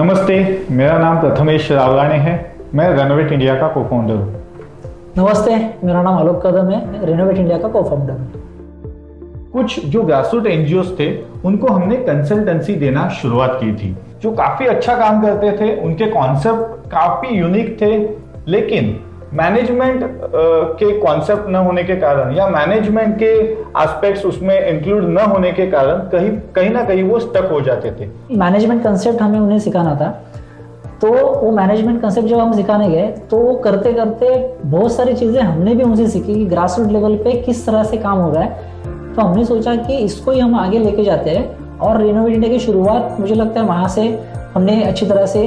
नमस्ते, मेरा नाम प्रथमेश रावलाने है। मैं रेनोवेट इंडिया का को फाउंडर हूँ। नमस्ते, मेरा नाम आलोक कदम है। मैं रेनोवेट इंडिया का को फाउंडर हूँ। कुछ जो ग्रासरूट एनजीओस थे उनको हमने कंसल्टेंसी देना शुरुआत की थी, जो काफी अच्छा काम करते थे। उनके कॉन्सेप्ट काफी यूनिक थे, लेकिन मैनेजमेंट के कॉन्सेप्ट न होने के कारण या मैनेजमेंट के एस्पेक्ट्स उसमें इंक्लूड न होने के कारण कहीं ना कहीं वो स्टक हो जाते थे। मैनेजमेंट कंसेप्ट हमें उन्हें सिखाना था, तो वो मैनेजमेंट कंसेप्ट जब हम सिखाने गए तो वो करते करते बहुत सारी चीज़ें हमने भी उनसे सीखी कि ग्रास रूट लेवल पे किस तरह से काम हो रहा है। तो हमने सोचा कि इसको ही हम आगे लेके जाते हैं, और रेनोवेट इंडिया की शुरुआत मुझे लगता है वहाँ से हमने अच्छी तरह से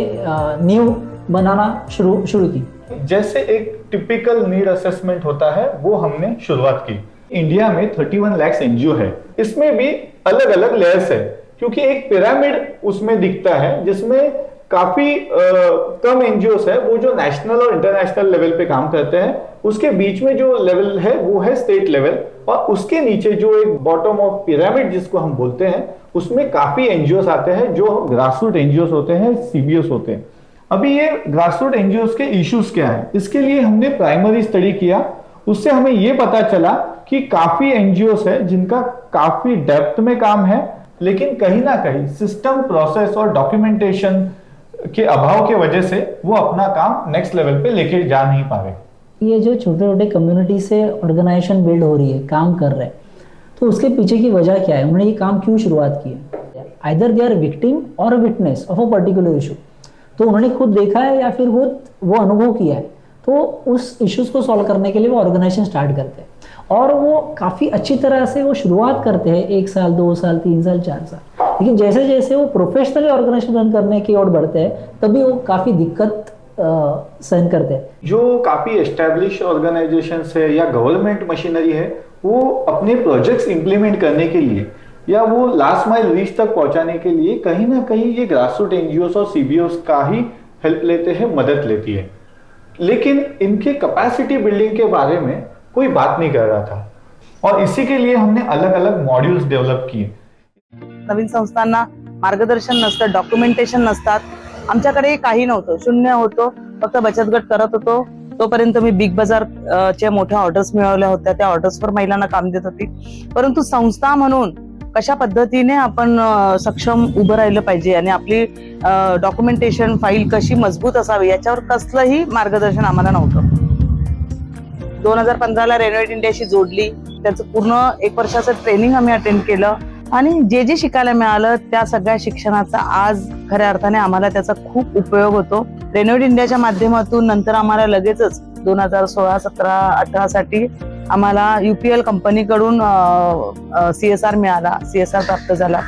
नींव बनाना शुरू की। जैसे एक टिपिकल नीड असेसमेंट होता है वो हमने शुरुआत की। इंडिया में 31 लाख एनजीओ है, इसमें भी अलग अलग लेयर्स है, क्योंकि एक पिरामिड उसमें दिखता है जिसमें काफी कम एनजीओस है वो जो नेशनल और इंटरनेशनल लेवल पे काम करते हैं। उसके बीच में जो लेवल है वो है स्टेट लेवल, और उसके नीचे जो एक बॉटम ऑफ पिरामिड जिसको हम बोलते हैं उसमें काफी एनजीओस आते हैं जो ग्रासरूट एनजीओस होते हैं, सीबीओस होते हैं। अभी ये ग्रासरूट एनजीओस के इश्यूज क्या है, इसके लिए हमने प्राइमरी स्टडी किया। उससे हमें ये पता चला कि काफी एनजीओस है जिनका काफी डेप्थ में काम है, लेकिन कहीं ना कहीं सिस्टम, प्रोसेस और डॉक्यूमेंटेशन के अभाव की वजह से वो अपना काम नेक्स्ट लेवल पे लेके जा नहीं पा रहे। ये जो छोटे छोटे कम्युनिटी से ऑर्गेनाइजेशन बिल्ड हो रही है, काम कर रहे हैं, तो उसके पीछे की वजह क्या है, उन्होंने ये काम क्यों शुरुआत की है। आइदर दे आर विक्टिम और witness of a particular issue, तो उन्होंने खुद देखा है या फिर खुद वो अनुभव किया है, तो उस इश्यूज को सॉल्व करने के लिए वो ऑर्गेनाइजेशन स्टार्ट करते हैं। और वो काफ़ी अच्छी तरह से वो शुरुआत करते हैं, 1 साल 2 साल 3 साल 4 साल, लेकिन जैसे जैसे वो प्रोफेशनली ऑर्गेनाइजेशन रन करने की ओर बढ़ते हैं तभी वो काफ़ी दिक्कत सहन करते हैं। जो काफी एस्टेब्लिश ऑर्गेनाइजेशन है या गवर्नमेंट मशीनरी है, वो अपने प्रोजेक्ट्स इंप्लीमेंट करने के लिए या वो लास्ट माइल रीच तक पहुंचाने के लिए कहीं ना कहीं ये ग्रासरूट एनजीओस और सीबीओस का ही हेल्प लेते हैं, मदद लेती है। लेकिन इनके कैपेसिटी बिल्डिंग के बारे में कोई बात नहीं कर रहा था, और इसी के लिए हमने अलग अलग मॉड्यूल्स डेव्हलप किए। नवीन संस्थांना मार्गदर्शन नसतं, डॉक्युमेंटेशन नसतात। आमच्याकडे काही नव्हतं, शून्य होतो, फक्त बचत गट करत होतो। तोपर्यंत मी बिग बाजार चे मोठ्या ऑर्डर्स मिळवल्या होत्या, त्या ऑर्डर्सवर महिलांना काम देत होती। परंतु संस्था म्हणून कशा पद्धतीने आपण सक्षम उभं राहिलं पाहिजे आणि आपली डॉक्युमेंटेशन फाईल कशी मजबूत असावी याच्यावर कसलंही मार्गदर्शन आम्हाला नव्हतं। 2015 ला रेनोवेट इंडियाशी जोडली, त्याचं पूर्ण 1 वर्षाचं ट्रेनिंग आम्ही अटेंड केलं, आणि जे शिकायला मिळालं त्या सगळ्या शिक्षणाचा आज खऱ्या अर्थाने आम्हाला त्याचा खूप उपयोग होतो। रेनोवेट इंडियाच्या माध्यमातून नंतर आम्हाला लगेचच 2016, 17, 18 साठी आम्हाला यूपीएल कंपनीकडून CSR मिळाला, CSR प्राप्त झाला।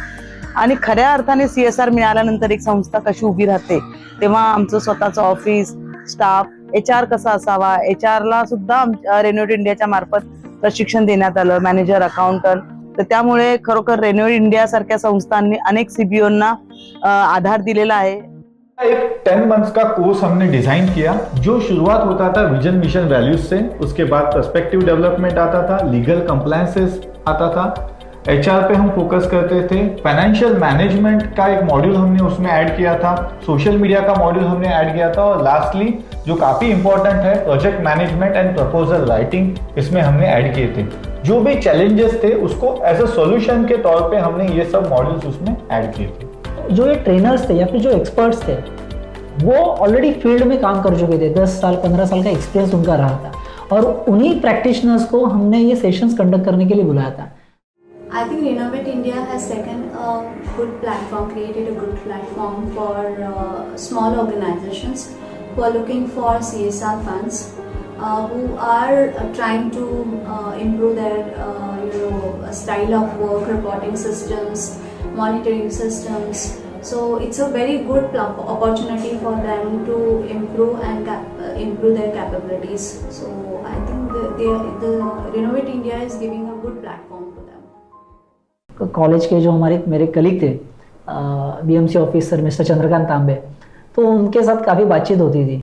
आणि खऱ्या अर्थाने CSR मिळाल्यानंतर एक संस्था कशी उभी राहते, तेव्हा आमचं स्वतःचं ऑफिस, स्टाफ, HR कसा असावा, HR ला सुद्धा रेनोवेट इंडियाच्या मार्फत प्रशिक्षण देण्यात आलं, मॅनेजर, अकाउंटंट। तर त्यामुळे खरोखर रेनोवेट इंडिया सारख्या संस्थांनी अनेक सीबीओंना आधार दिलेला आहे। एक 10 मंथ्स का कोर्स हमने डिजाइन किया, जो शुरुआत होता था विजन मिशन वैल्यूज से, उसके बाद पर्सपेक्टिव डेवलपमेंट आता था, लीगल कंप्लायंसेस आता था, HR पे हम फोकस करते थे, फाइनेंशियल मैनेजमेंट का एक मॉड्यूल हमने उसमें ऐड किया था, सोशल मीडिया का मॉड्यूल हमने ऐड किया था, और लास्टली जो काफी इंपॉर्टेंट है, project management and proposal writing, इसमें हमने ऐड किए थे। जो भी चैलेंजेस थे उसको एज अ सॉल्यूशन के तौर पे हमने ये सब मॉड्यूल्स उसमें ऐड किए थे। जो ये ट्रेनर्स थे या फिर जो एक्सपर्ट्स थे वो ऑलरेडी फील्ड में काम कर चुके थे, 10 साल 15 साल का एक्सपीरियंस उनका रहा था, और उन्हीं प्रैक्टिशनर्स को हमने ये सेशंस कंडक्ट करने के लिए बुलाया था। I think Renovate India has taken a good platform, created a good platform for small organizations who are looking for CSR funds, who are trying to improve their style of work, reporting systems, monitoring systems. So it's a very good opportunity for them to improve and improve their capabilities. So I think the Renovate India is giving a good platform to them. College के जो मेरे colleague थे, BMC officer mister Chandrakant तांबे, तो उनके साथ काफ़ी बातचीत होती थी।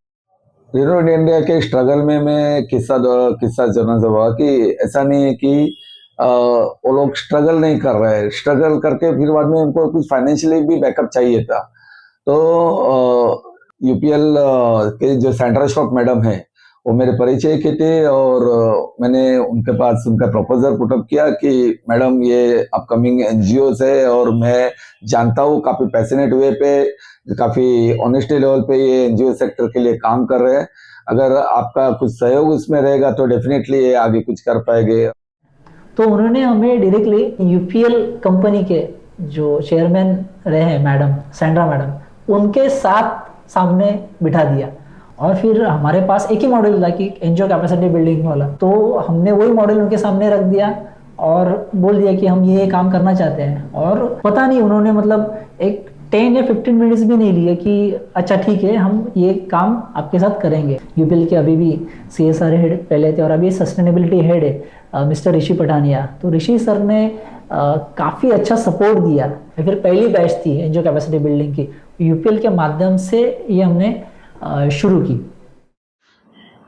रेनोवेट इंडिया के स्ट्रगल में मैं किस्सा जानना चाहूँगा कि ऐसा नहीं है कि वो लोग स्ट्रगल नहीं कर रहे हैं, स्ट्रगल करके फिर बाद में उनको कुछ फाइनेंशियली भी बैकअप चाहिए था। तो यूपीएल के जो सेंट्रल स्टॉक मैडम है वो मेरे परिचय के थे, और मैंने उनके पास उनका प्रपोजल पुटअप किया कि मैडम ये अपकमिंग एनजीओ है और मैं जानता हूँ काफी पैशनेट वे पे, काफी ऑनेस्टी लेवल पे ये एनजीओ सेक्टर के लिए काम कर रहे हैं। अगर आपका कुछ सहयोग उसमें रहेगा तो डेफिनेटली ये आगे कुछ कर पाएंगे। तो उन्होंने हमें डायरेक्टली यूपीएल कंपनी के जो चेयरमैन रहे हैं मैडम सैंड्रा मैडम, उनके साथ सामने बिठा दिया, और फिर हमारे पास एक ही मॉडल था कि एनजीओ कैपेसिटी बिल्डिंग वाला, तो हमने वही मॉडल उनके सामने रख दिया और बोल दिया कि हम ये काम करना चाहते हैं। और पता नहीं उन्होंने मतलब एक 10 या 15 मिनट्स भी नहीं लिए कि अच्छा ठीक है हम ये काम आपके साथ करेंगे। यूपीएल के अभी भी सीएसआर हेड पहले थे और अभी सस्टेनेबिलिटी हेड है मिस्टर ऋषि पठानिया। तो ऋषि सर ने काफ़ी अच्छा सपोर्ट दिया। फिर पहली बैच थी एनजीओ कैपेसिटी बिल्डिंग की, यूपीएल के माध्यम से ये हमने शुरू की।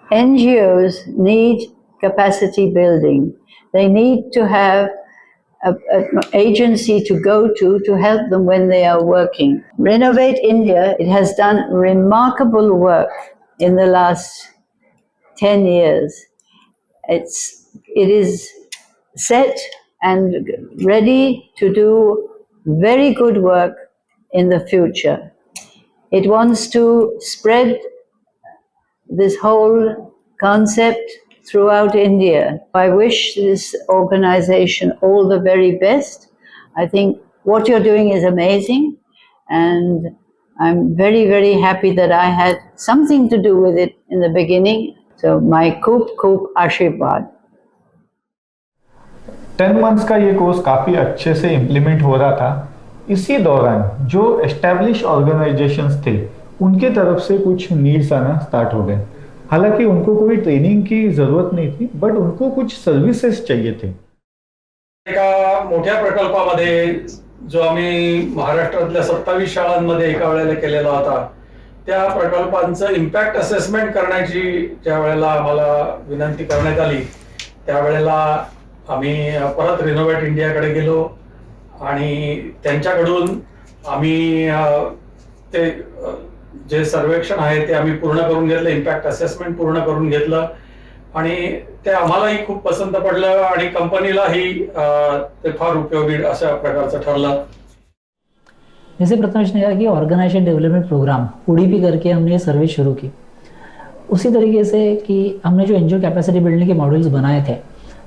NGOs need capacity building. They need to have an agency to go to help them when they are working. Renovate India, it has done remarkable work in the last 10 years. It is set and ready to do very good work in the future. It wants to spread this whole concept throughout India. I wish this organization all the very best. I think what you're doing is amazing, and I'm very, very happy that I had something to do with it in the beginning. So my खूब आशीर्वाद। 10 months का ये course काफ़ी अच्छे से implement हो रहा था। इसी दौरान जो एस्टैब्लिश ऑर्गेनाइजेशंस थे उनके तरफ से कुछ नीड्स आना स्टार्ट हो गए। हालांकि उनको कोई ट्रेनिंग की ज़रूरत नहीं थी, बट उनको कुछ सर्विसेज चाहिए थे। एका मोठ्या प्रकल्पामध्ये जो आम्ही महाराष्ट्रातल्या 27 शाळांमध्ये एका वेळेला केलेला होता, त्या प्रकल्पांचं इम्पॅक्ट असेसमेंट करण्याची ज्या वेळेला आम्हाला विनंती करण्यात आली, त्यावेळेला आम्ही परत रिनोव्हेट इंडियाकडे गेलो आणि त्यांच्याकडून आम्ही ते जे सर्वेक्षण आहे ते आम्ही पूर्ण करून घेतलं, इम्पॅक्ट असेसमेंट पूर्ण करून घेतलं आणि ते आम्हालाही खूप पसंत पडलं आणि कंपनीलाही ते फार उपयोगी अशा प्रकारचं ठरलं। जैसे प्रथमेश ने कहा कि ऑर्गेनाइजेशन डेवलपमेंट प्रोग्राम ODP करके हमने ये सर्विस शुरू की, उसी तरीके से कि हमने जो एनजीओ कैपेसिटी बिल्डिंग के मॉड्यूल्स बनाए थे,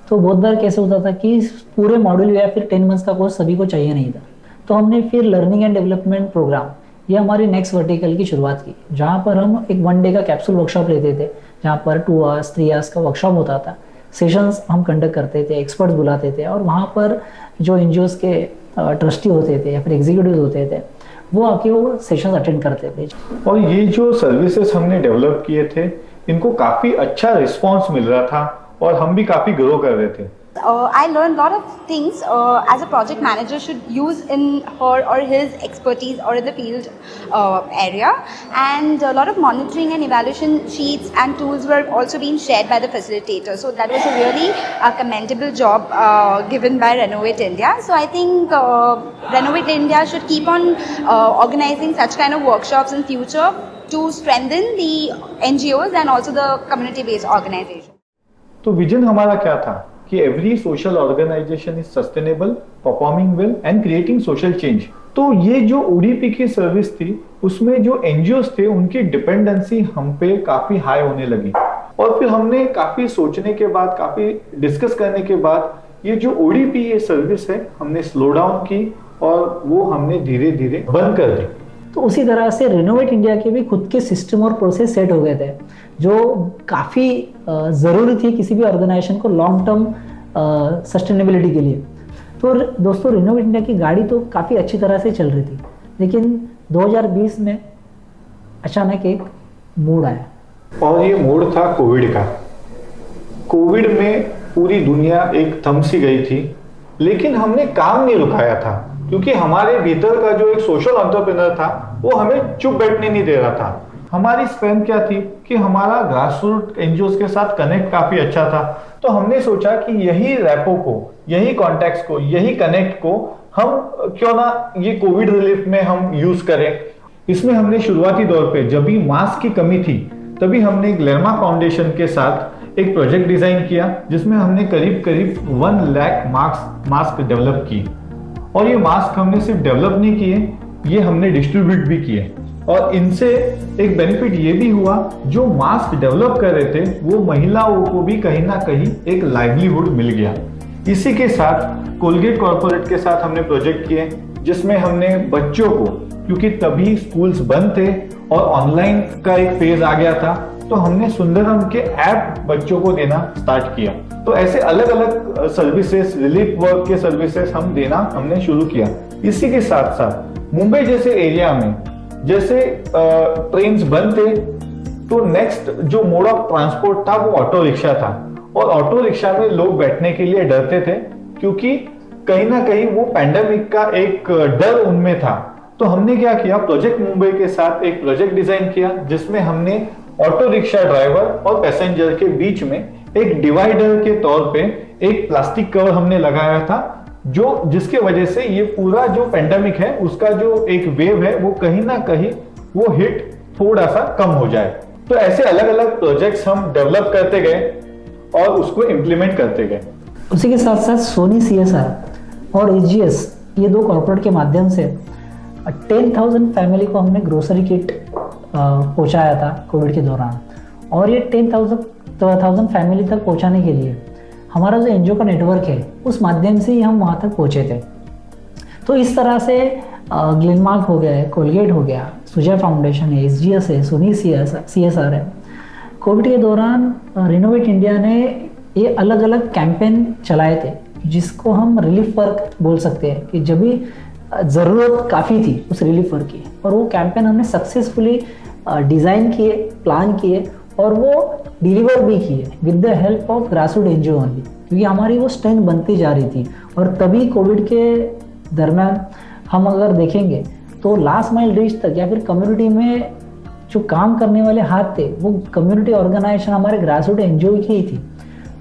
तो बहुत बार कैसे होता था कि पूरे मॉड्यूल या फिर 10 मंथ्स का कोर्स सभी को चाहिए नहीं था। तो हमने फिर लर्निंग एंड डेवलपमेंट प्रोग्राम, ये हमारी नेक्स्ट वर्टिकल की शुरुआत की, जहाँ पर हम एक 1 डे का कैप्सूल वर्कशॉप लेते थे, जहाँ पर 2 आवर्स 3 आवर्स का वर्कशॉप होता था। सेशंस हम कंडक्ट करते थे, एक्सपर्ट्स बुलाते थे, और वहाँ पर जो एनजीओज के ट्रस्टी होते थे या फिर एग्जीक्यूटिव होते थे वो आके वो सेशंस अटेंड करते थे। और ये जो सर्विसेज हमने डेवलप किए थे इनको काफ़ी अच्छा रिस्पॉन्स मिल रहा था और हम भी काफ़ी ग्रो कर रहे थे। I learned a lot of things as a project manager should use in her or his expertise or in the field area, and a lot of monitoring and evaluation sheets and tools were also being shared by the facilitator. So that was a really commendable job given by Renovate India. So I think Renovate India should keep on organizing such kind of workshops in future to strengthen the NGOs and also the community-based organization. तो vision हमारा क्या था कि every social organisation is sustainable, performing well and creating social change. तो ये जो ODP की service थी उसमें जो एनजीओस थे उनकी डिपेंडेंसी हम पे काफी हाई होने लगी, और फिर हमने काफी सोचने के बाद, काफी डिस्कस करने के बाद ये जो ODP ये सर्विस है हमने स्लो डाउन की और वो हमने धीरे धीरे बंद कर दी। तो उसी तरह से रिनोवेट इंडिया के भी खुद के सिस्टम और प्रोसेस सेट हो गए थे जो काफ़ी ज़रूरी थी किसी भी ऑर्गेनाइजेशन को लॉन्ग टर्म सस्टेनेबिलिटी के लिए। तो दोस्तों रिनोवेट इंडिया की गाड़ी तो काफ़ी अच्छी तरह से चल रही थी, लेकिन 2020 में अचानक एक मोड़ आया, और ये मोड़ था कोविड का। कोविड में पूरी दुनिया एक थम सी गई थी, लेकिन हमने काम नहीं रुकाया था क्योंकि हमारे भीतर का जो एक सोशल एंटरप्रेन्योर था वो हमें चुप बैठने नहीं दे रहा था। हमारी स्ट्रेंथ क्या थी कि हमारा ग्रासरूट एनजीओस के साथ कनेक्ट काफी अच्छा था। तो हमने सोचा कि यही रैपो को, यही कॉन्टैक्ट्स को, यही कनेक्ट को हम क्यों ना ये कोविड रिलीफ में हम यूज करें। इसमें हमने शुरुआती दौर पे जब भी मास्क की कमी थी तभी हमने ग्लेरमा फाउंडेशन के साथ एक प्रोजेक्ट डिजाइन किया जिसमें हमने करीब करीब 1 लाख मास्क डेवलप किए। और ये मास्क हमने सिर्फ डेवलप नहीं किए, ये हमने डिस्ट्रीब्यूट भी किए। और इनसे एक बेनिफिट ये भी हुआ, जो मास्क डेवलप कर रहे थे वो महिलाओं को भी कहीं ना कहीं एक लाइवलीहुड मिल गया। इसी के साथ कोलगेट कॉर्पोरेट के साथ हमने प्रोजेक्ट किए जिसमें हमने बच्चों को, क्योंकि तभी स्कूल्स बंद थे और ऑनलाइन का एक फेज आ गया था, तो हमने सुंदरम के ऐप बच्चों को देना स्टार्ट किया। तो ऐसे अलग अलग सर्विसेज, रिलीफ वर्क के सर्विसेज हमने शुरू किया। इसी के साथ साथ मुंबई जैसे एरिया में जैसे ट्रेन्स बंद थे तो नेक्स्ट जो मोड ऑफ ट्रांसपोर्ट था वो ऑटो रिक्शा था। और ऑटो रिक्शा में लोग बैठने के लिए डरते थे क्योंकि कहीं ना कहीं वो पैंडेमिक का एक डर उनमें था। तो हमने क्या किया, प्रोजेक्ट मुंबई के साथ एक प्रोजेक्ट डिजाइन किया जिसमें हमने ऑटो रिक्शा ड्राइवर और पैसेंजर के बीच में एक डिवाइडर के तौर पे एक प्लास्टिक कवर हमने लगाया था, जो जिसके वजह से ये पूरा जो पेंडेमिक है उसका जो एक वेव है वो कहीं ना कहीं वो हिट थोड़ा सा कम हो जाए। तो ऐसे अलग अलग प्रोजेक्ट्स हम डेवलप करते गए और उसको इम्प्लीमेंट करते गए। उसी के साथ साथ सोनी CSR और SGS ये दो कॉर्पोरेट के माध्यम से 10,000 फैमिली को हमने ग्रोसरी किट पहुंचाया था कोविड के दौरान। और ये 10,000 फैमिली तक पहुंचाने के लिए हमारा जो एनजीओ का नेटवर्क है उस माध्यम से ही हम वहाँ तक पहुँचे थे। तो इस तरह से ग्लेनमार्क हो गया है, कोलगेट हो गया, सुजय फाउंडेशन है, SGS है, सोनी CSR है। कोविड के दौरान रिनोवेट इंडिया ने ये अलग अलग कैंपेन चलाए थे जिसको हम रिलीफ वर्क बोल सकते हैं, कि जब भी ज़रूरत काफ़ी थी उस रिलीफ वर्क की, और वो कैंपेन हमने सक्सेसफुली डिज़ाइन किए, प्लान किए और वो डिलीवर भी किए with the help of grassroot NGO only, क्योंकि हमारी वो स्ट्रेंथ बनती जा रही थी। और तभी कोविड के दरम्यान हम अगर देखेंगे तो लास्ट माइल रीच तक या फिर कम्युनिटी में जो काम करने वाले हाथ थे वो कम्युनिटी ऑर्गेनाइजेशन हमारे ग्रासरूट एनजीओ की ही थी।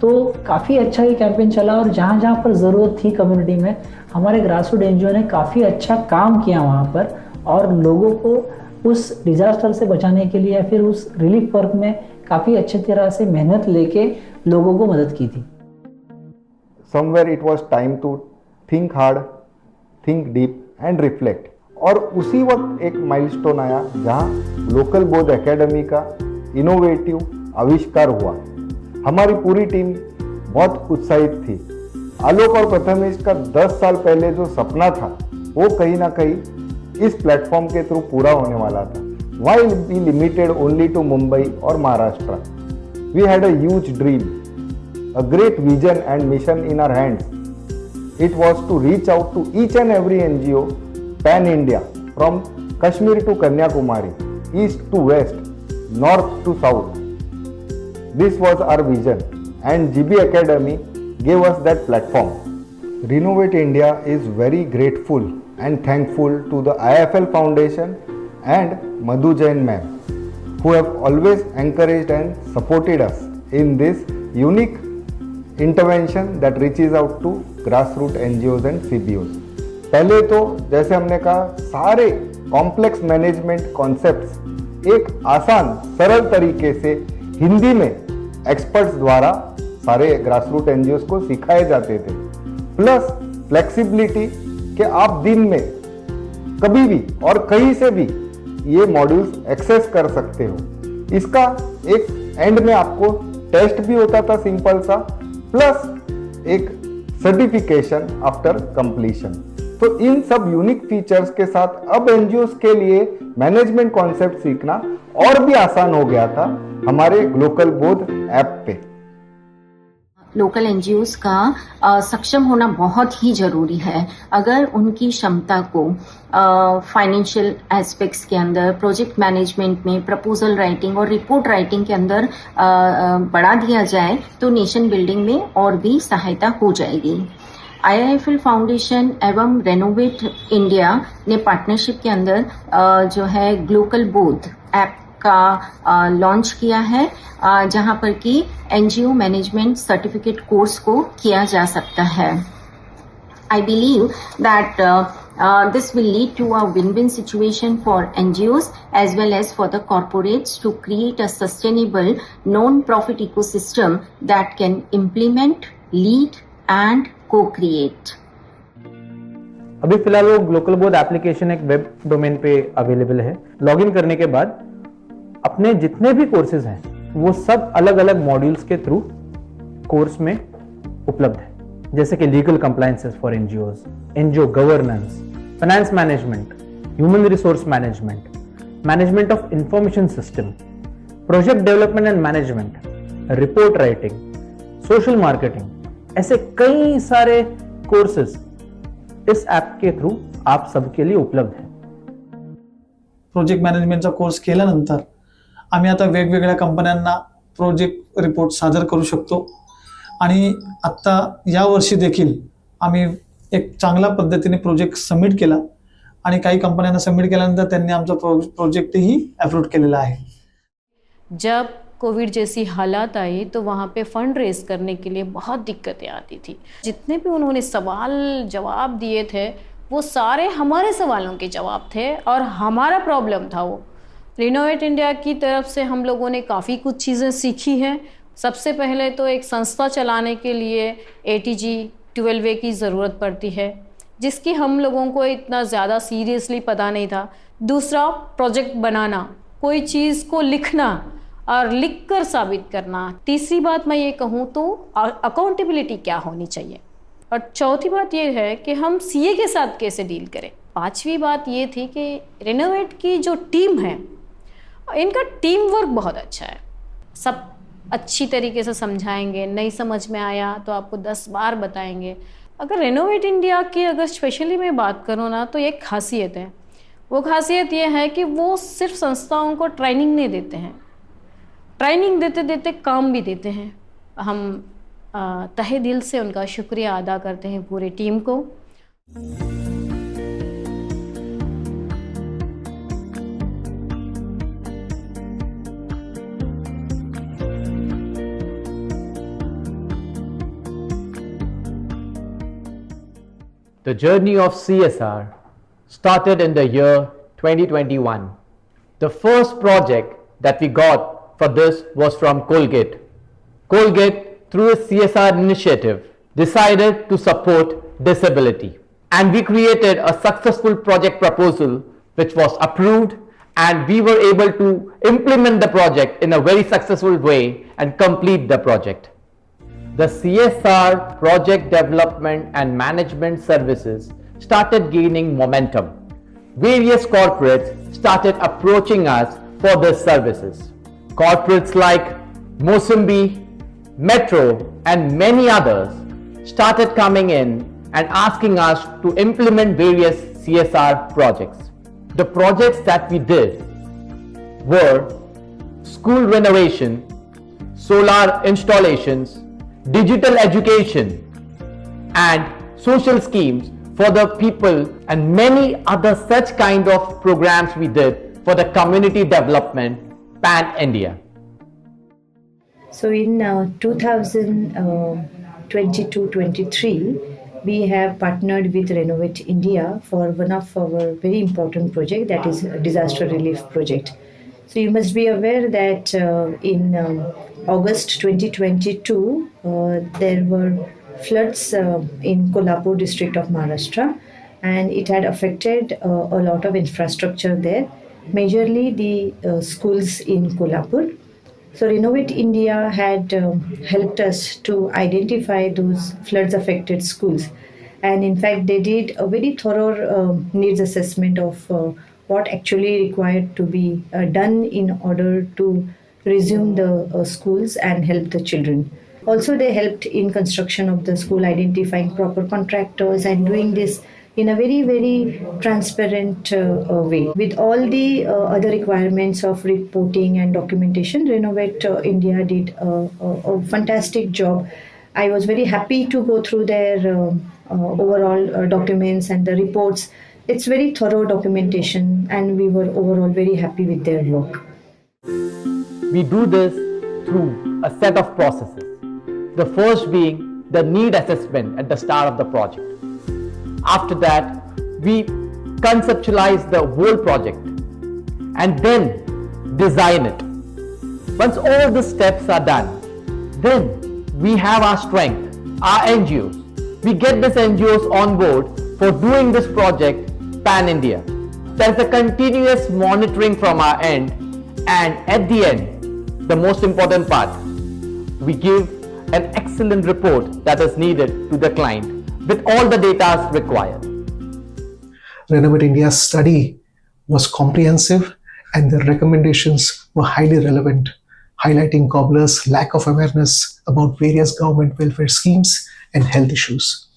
तो काफ़ी अच्छा ये कैंपेन चला और जहाँ जहाँ पर ज़रूरत थी कम्युनिटी में हमारे ग्रासरूट एनजीओ ने काफ़ी अच्छा काम किया वहाँ पर, और लोगों को उस डिजास्टर से बचाने के लिए या फिर उस रिलीफ वर्क में काफ़ी अच्छी तरह से मेहनत लेके लोगों को मदद की थी। Somewhere it was time to think hard, think deep and reflect। और उसी वक्त एक माइलस्टोन आया जहाँ लोकल बोध एकेडमी का इनोवेटिव आविष्कार हुआ। हमारी पूरी टीम बहुत उत्साहित थी। आलोक और प्रथमेश का 10 साल पहले जो सपना था वो कहीं ना कहीं इस प्लेटफॉर्म के थ्रू पूरा होने वाला था। While we limited only to Mumbai or Maharashtra, we had a huge dream, a great vision and mission in our hands. It was to reach out to each and every NGO pan-India, from Kashmir to Kanyakumari, east to west, north to south. This was our vision and GB Academy gave us that platform. Renovate India is very grateful and thankful to the IIFL Foundation and Madhu Jain ma'am, who have always encouraged and supported us in this unique intervention that reaches out to grassroots NGOs and CBOs. पहले तो जैसे हमने कहा, सारे complex management concepts एक आसान सरल तरीके से हिंदी में एक्सपर्ट्स द्वारा सारे ग्रासरूट एनजीओस को सिखाए जाते थे। प्लस फ्लेक्सिबिलिटी कि आप दिन में कभी भी और कहीं से भी ये मॉड्यूल्स एक्सेस कर सकते हो। इसका एक एंड में आपको टेस्ट भी होता था सिंपल सा, प्लस एक सर्टिफिकेशन आफ्टर कंप्लीशन। तो इन सब यूनिक फीचर्स के साथ अब एनजीओस के लिए मैनेजमेंट कॉन्सेप्ट सीखना और भी आसान हो गया था हमारे लोकल बोध ऐप पे। लोकल एनजीओस का सक्षम होना बहुत ही जरूरी है। अगर उनकी क्षमता को फाइनेंशियल एस्पेक्ट्स के अंदर, प्रोजेक्ट मैनेजमेंट में, प्रपोजल राइटिंग और रिपोर्ट राइटिंग के अंदर बढ़ा दिया जाए तो नेशन बिल्डिंग में और भी सहायता हो जाएगी। IIFL फाउंडेशन एवं रेनोवेट इंडिया ने पार्टनरशिप के अंदर जो है ग्लोकल बोध ऐप का लॉन्च किया है, जहां पर कि एनजीओ मैनेजमेंट सर्टिफिकेट कोर्स को किया जा सकता है। I believe that this will lead to a win-win situation for NGOs as well as for the corporates to create a sustainable non-profit ecosystem that can implement, lead and co-create. अभी फिलहाल वो Glocal बोध application एक web domain पे available है। Login करने के बाद अपने जितने भी कोर्सेज हैं वो सब अलग अलग मॉड्यूल्स के थ्रू कोर्स में उपलब्ध है, जैसे कि legal compliances for NGOs, NGO governance, finance management, human resource management, management of information system, project development and management, report writing, social marketing, ऐसे कई सारे कोर्सेज इस ऍप के थ्रू आप सबके लिए उपलब्ध है। प्रोजेक्ट मॅनेजमेंटचा कोर्स केल्यानंतर आम्ही आता वेगवेगळ्या कंपन्यांना प्रोजेक्ट रिपोर्ट सादर करू शकतो आणि आत्ता यावर्षी देखील आम्ही एक चांगल्या पद्धतीने प्रोजेक्ट सबमिट केला आणि काही कंपन्यांना सबमिट केल्यानंतर त्यांनी आमचा प्रोजेक्टही अप्रूव्ह केलेला आहे। जब कोविड जैसी हालात आई तो वहाँ पे फंड रेज करने के लिए बहुत दिक्कतें आती थी। जितने भी उन्होंने सवाल जवाब दिए थे वो सारे हमारे सवालों के जवाब थे और हमारा प्रॉब्लम था वो। रिनोवेट इंडिया की तरफ से हम लोगों ने काफ़ी कुछ चीज़ें सीखी हैं। सबसे पहले तो एक संस्था चलाने के लिए ATG 12A की ज़रूरत पड़ती है, जिसकी हम लोगों को इतना ज़्यादा सीरियसली पता नहीं था। दूसरा, प्रोजेक्ट बनाना, कोई चीज़ को लिखना और लिखकर साबित करना। तीसरी बात मैं ये कहूँ तो अकाउंटेबिलिटी क्या होनी चाहिए। और चौथी बात ये है कि हम CA के साथ कैसे डील करें। पांचवी बात ये थी कि रिनोवेट की जो टीम है इनका टीम वर्क बहुत अच्छा है। सब अच्छी तरीके से समझाएंगे, नहीं समझ में आया तो आपको 10 बार बताएंगे। अगर रिनोवेट इंडिया की अगर स्पेशली मैं बात करूँ ना तो एक खासियत है, वो खासियत ये है कि वो सिर्फ संस्थाओं को ट्रेनिंग नहीं देते हैं, ट्रेनिंग देते देते काम भी देते हैं। हम तहे दिल से उनका शुक्रिया अदा करते हैं पूरी टीम को। The journey of CSR started in the year 2021. The first project that we got for this was from Colgate. Colgate, through a CSR initiative, decided to support disability. And we created a successful project proposal which was approved, and we were able to implement the project in a very successful way and complete the project. The CSR project development and management services started gaining momentum. Various corporates started approaching us for these services. Corporates like Mosambik, Metro and many others started coming in and asking us to implement various CSR projects. The projects that we did were school renovation, solar installations, digital education and social schemes for the people, and many other such kind of programs we did for the community development pan-India. So in 2022-23, we have partnered with Renovate India for one of our very important project, that is a disaster relief project. So you must be aware that in August 2022, there were floods in Kolhapur district of Maharashtra, and it had affected a lot of infrastructure there, majorly the schools in Kolhapur. So Renovate India had helped us to identify those floods affected schools, and in fact they did a very thorough needs assessment of what actually required to be done in order to resume the schools and help the children. Also they helped in construction of the school, identifying proper contractors and doing this in a very, very transparent way. With all the other requirements of reporting and documentation, Renovate India did a fantastic job. I was very happy to go through their overall documents and the reports. It's very thorough documentation, and we were overall very happy with their work. We do this through a set of processes. The first being the need assessment at the start of the project. After that, we conceptualize the whole project and then design it. Once all the steps are done, then we have our strength, our NGOs. We get these NGOs on board for doing this project pan-India. There's a continuous monitoring from our end, and at the end, the most important part, we give an excellent report that is needed to the client with all the data required. Renovate India's study was comprehensive and the recommendations were highly relevant, highlighting cobblers' lack of awareness about various government welfare schemes and health issues.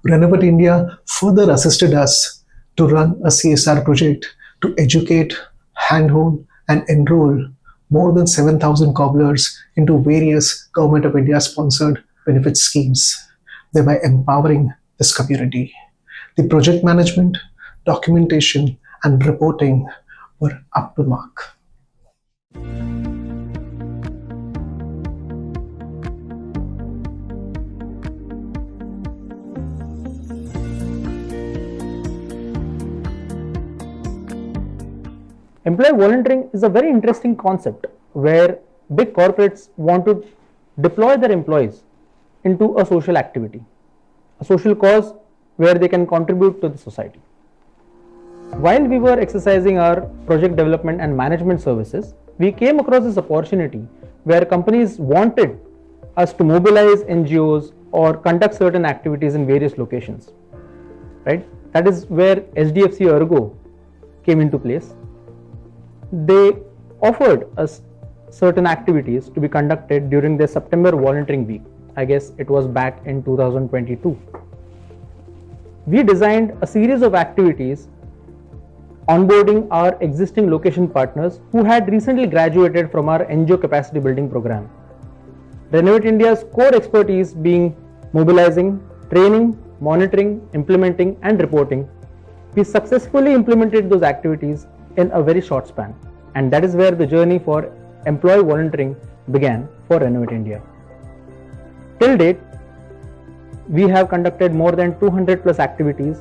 Renovate India further assisted us to run a CSR project to educate, handhold, and enroll more than 7,000 cobblers into various Government of India sponsored benefit schemes, thereby empowering this community. The project management, documentation, and reporting were up to mark. Employee volunteering is a very interesting concept where big corporates want to deploy their employees into a social activity, a social cause where they can contribute to the society. While we were exercising our project development and management services, we came across this opportunity where companies wanted us to mobilize NGOs or conduct certain activities in various locations. Right? That is where SDFC Ergo came into place. They offered us certain activities to be conducted during their September volunteering week. I guess it was back in 2022. We designed a series of activities onboarding our existing location partners who had recently graduated from our NGO capacity building program. Renovate India's core expertise being mobilizing, training, monitoring, implementing, and reporting. We successfully implemented those activities in a very short span, and that is where the journey for employee volunteering began for Renovate India. Till date, we have conducted more than 200 plus activities.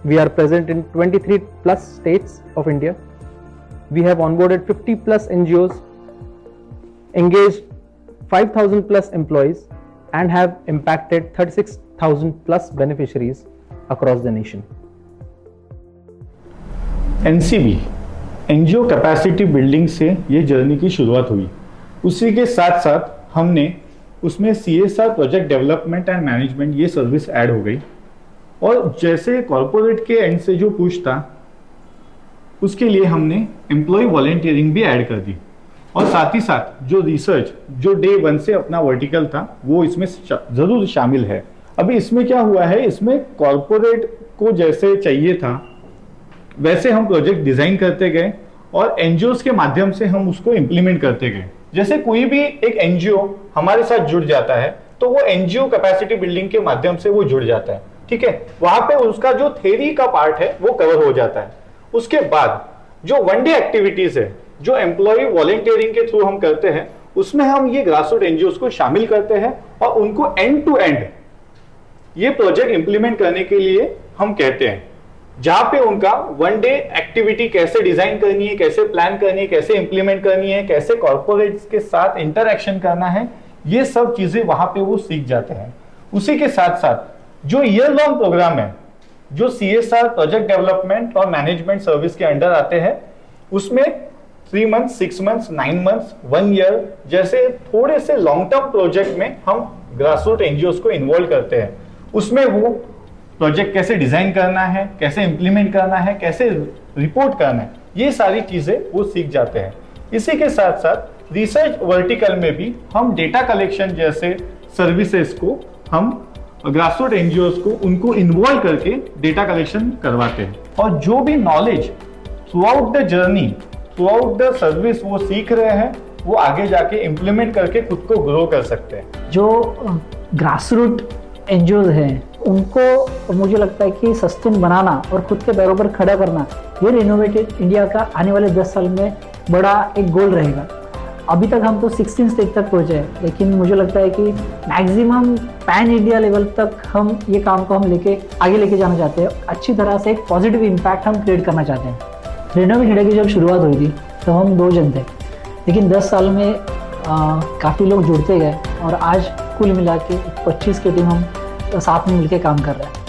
We are present in 23 plus states of India. We have onboarded 50 plus NGOs, engaged 5,000 plus employees, and have impacted 36,000 plus beneficiaries across the nation. NCB NGO capacity building से ये journey की शुरुआत हुई। उसी के साथ साथ हमने उसमें CSR project development and management ये सर्विस ऐड हो गई, और जैसे कॉर्पोरेट के एंड से जो पुश था उसके लिए हमने एम्प्लॉय वॉलंटियरिंग भी ऐड कर दी, और साथ ही साथ जो रिसर्च जो डे 1 से अपना वर्टिकल था वो इसमें जरूर शामिल है। अभी इसमें क्या हुआ है, इसमें कॉर्पोरेट को जैसे चाहिए था वैसे हम प्रोजेक्ट डिजाइन करते गए और एनजीओस के माध्यम से हम उसको इम्प्लीमेंट करते गए। जैसे कोई भी एक एनजीओ हमारे साथ जुड़ जाता है तो वो एनजीओ कैपेसिटी बिल्डिंग के माध्यम से वो जुड़ जाता है, ठीक है। वहां पे उसका जो थ्योरी का पार्ट है वो कवर हो जाता है। उसके बाद जो वन डे एक्टिविटीज है जो एम्प्लॉय वॉलंटियरिंग के थ्रू हम करते हैं उसमें हम ये ग्रासरूट एनजीओस को शामिल करते हैं और उनको एंड टू एंड ये प्रोजेक्ट इंप्लीमेंट करने के लिए हम कहते हैं, जहां पे उनका वन डे एक्टिविटी कैसे डिजाइन करनी है, कैसे प्लान करनी है, कैसे इंप्लीमेंट करनी है, कैसे कॉर्पोरेट्स के साथ इंटरैक्शन करना है, ये सब चीजें वहां पे वो सीख जाते हैं। उसी के साथ साथ जो ईयर लॉन्ग प्रोग्राम है जो CSR प्रोजेक्ट डेवलपमेंट और मैनेजमेंट सर्विस के अंडर आते हैं उसमें 3 months, 6 months, 9 months, 1 year जैसे थोड़े से लॉन्ग टर्म प्रोजेक्ट में हम ग्रासरूट एनजीओस को इन्वॉल्व करते हैं। उसमें वो प्रोजेक्ट कैसे डिजाइन करना है, कैसे इंप्लीमेंट करना है, कैसे रिपोर्ट करना है, ये सारी चीजें वो सीख जाते हैं। इसी के साथ साथ रिसर्च वर्टिकल में भी हम डेटा कलेक्शन जैसे सर्विसेज को हम ग्रासरूट एनजीओस को उनको इन्वॉल्व करके डेटा कलेक्शन करवाते हैं, और जो भी knowledge through out the journey, through out the service वो सीख रहे हैं वो आगे जाके इम्प्लीमेंट करके खुद को ग्रो कर सकते हैं। जो ग्रासरूट एनजीओ हैं उनको मुझे लगता है कि सस्टेन बनाना और खुद के पैरों पर खड़ा करना ये रिनोवेटेड इंडिया का आने वाले 10 साल में बड़ा एक गोल रहेगा। अभी तक हम तो 16 स्टेट तक पहुँचे हैं, लेकिन मुझे लगता है कि मैक्सिमम पैन इंडिया लेवल तक हम ये काम को हम आगे लेके जाना चाहते हैं। अच्छी तरह से एक पॉजिटिव इम्पैक्ट हम क्रिएट करना चाहते हैं। रेनोवेट इंडिया की जब शुरुआत हुई थी तो हम 2 जन थे, लेकिन 10 साल में काफ़ी लोग जुड़ते गए और आज कुल मिला के 25 की टीम हम साथ में मिलकर काम कर रहे हैं।